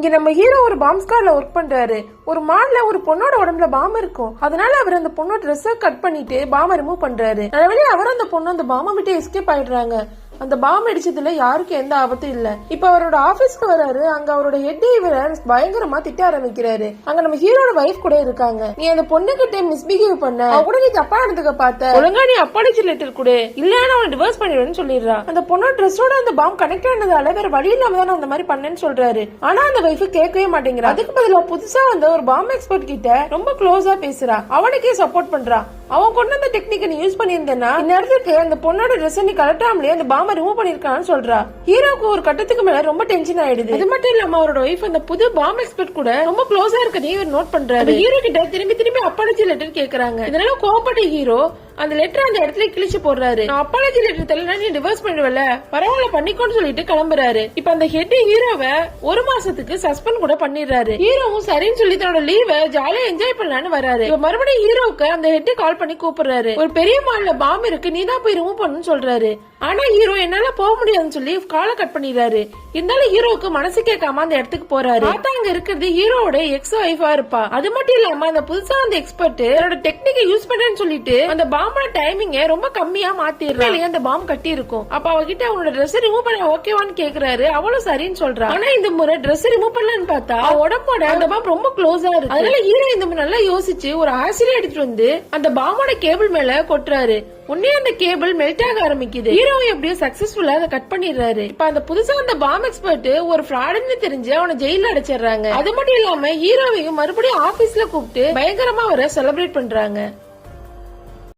இங்க நம்ம ஹீரோ ஒரு பாம் ஸ்குவாட்ல ஒர்க் பண்றாரு. ஒரு மால்ல ஒரு பொண்ணோட உடம்புல பாம் இருக்கும். அதனால அவர் அந்த பொண்ணோட ட்ரெஸ்ஸ கட் பண்ணிட்டு பாம ரிமூவ் பண்றாரு. நல்லபடியா அவர் அந்த பொண்ணு அந்த பாம விட்டு எஸ்கேப் ஆயிடுறாங்க. அந்த பாம் அடிச்சதுல யாருக்கும் எந்த ஆபத்தும் இல்ல. இப்ப அவரோட ஆபீஸ்க்கு வராரு. அங்க அவரோட ஹெட் இவரை பயங்கரமா திட்ட ஆரம்பிக்கிறாரு. அங்க நம்ம ஹீரோட வைஃப் கூட இருக்காங்க. நீ அந்த பொண்ணு கிட்ட மிஸ்பிஹேவ் பண்ண, அவ கூட நீ தப்பா நடந்துக்க பார்த்த, ஒழுங்கா நீ அப்பாலஜி லெட்டர் கொடு, இல்லன்னா அவன் டிவோர்ஸ் பண்ணிடுவேன்னு சொல்லிடுறா. அந்த பொண்ணோட ட்ரெஸ்ஸோட அந்த பாம் கனெக்ட் ஆனதால வேற வழி இல்லாம தான் அந்த மாதிரி பண்ணேன்னு சொல்றாரு. ஆனா அந்த வைஃப் கேட்கவே மாட்டேங்கிறா. அதுக்கு பதிலா புதுசா வந்த ஒரு பாம் எக்ஸ்பர்ட் கிட்ட ரொம்ப க்ளோஸா பேசுறா. அவனுக்கே சப்போர்ட் பண்றா. அவன் கொண்டு அந்த டெக்னிக்கை நீ யூஸ் பண்ணியிருந்தேன்னா இந்நேரத்துக்கு அந்த பொண்ணோட ட்ரெஸ் நீ கலட்டாமலே அந்த பாம ரிமூவ் பண்ணிருக்கான்னு சொல்றா. ஹீரோக்கு ஒரு கட்டத்துக்கு மேல ரொம்ப டென்ஷன் ஆயிடுது. அது மட்டும் இல்லாம அவரோட வைஃப் அந்த புது பாம் எக்ஸ்பர்ட் கூட ரொம்ப க்ளோஸா இருக்கதையும் இவர் நோட் பண்றாரு. ஹீரோ கிட்ட திரும்பி திரும்பி அப்பாலஜி லெட்டர் கேக்குறாங்க. இதனால கோபப்பட்ட ஹீரோ அந்த லெட்டர் அந்த இடத்துல கிழிச்சு போடுறாரு. நான் அப்பாலஜி லெட்டர் தெரியல, நீ டிவோர்ஸ் பண்ணுவல, பரவாயில்ல பண்ணிக்கோன்னு சொல்லிட்டு கிளம்புறாரு. இப்ப அந்த ஹெட் ஹீரோவை 1 மாசத்துக்கு சஸ்பெண்ட் கூட பண்ணிடுறாரு. ஹீரோவும் சரின்னு சொல்லி தன்னோட லீவை ஜாலியா என்ஜாய் பண்ணலான்னு வராரு. இப்ப மறுபடியும் ஹீரோவுக்கு அந்த ஹெட் கால் பண்ணி கூப்பிடுறாரு. ஒரு பெரிய மால்ல பாம் இருக்கு, நீ தான் போய் ரிமூவ் பண்ணுன்னு சொல்றாரு. ஆனா ஹீரோ என்னால போக முடியாதுன்னு சொல்லி காலை கட் பண்ணிடுறாரு. இருந்தாலும் ஹீரோவுக்கு மனசு கேட்காம அந்த இடத்துக்கு போறாரு. பார்த்தா அங்க இருக்கிறது ஹீரோட எக்ஸ் ஒய்ஃபா இருப்பா. அது மட்டும் இல்லாம அந்த புதுசா அந்த எக்ஸ்பர்ட் அவரோட டெக்னிக்கை யூஸ் பண்றேன்னு சொல்லிட்டு அந்த பாம்போட டைமிங்க ரொம்ப கம்மியா மாத்திடுறாரு. அந்த பாம் கட்டி இருக்கும். அப்ப அவகிட்ட அவனோட ட்ரெஸ் ரிமூவ் பண்ண ஓகேவான்னு கேக்குறாரு. அவளும் சரின்னு சொல்றா. ஆனா இந்த முறை ட்ரெஸ் ரிமூவ் பண்ணலான்னு பார்த்தா உடம்போட அந்த பாம் ரொம்ப க்ளோஸா இருக்கு. அதனால ஹீரோ இந்த முறை நல்லா யோசிச்சு ஒரு ஆசிரியர் எடுத்துட்டு வந்து அந்த பாம்போட கேபிள் மேல கொட்டுறாரு. உடனே அந்த கேபிள் மெல்ட் ஆக ஆரம்பிக்குது. ஹீரோ எப்படியோ சக்சஸ்ஃபுல்லா அதை கட் பண்ணிடுறாரு. இப்ப அந்த புதுசா அந்த பாம் எக்ஸ்பர்ட் ஒரு ஃப்ராடுன்னு தெரிஞ்சு அவனை ஜெயில அடைச்சிடுறாங்க. அது மட்டும் இல்லாம ஹீரோவையும் மறுபடியும் ஆபீஸ்ல கூப்பிட்டு பயங்கரமா அவரை செலிப்ரேட் பண்றாங்க.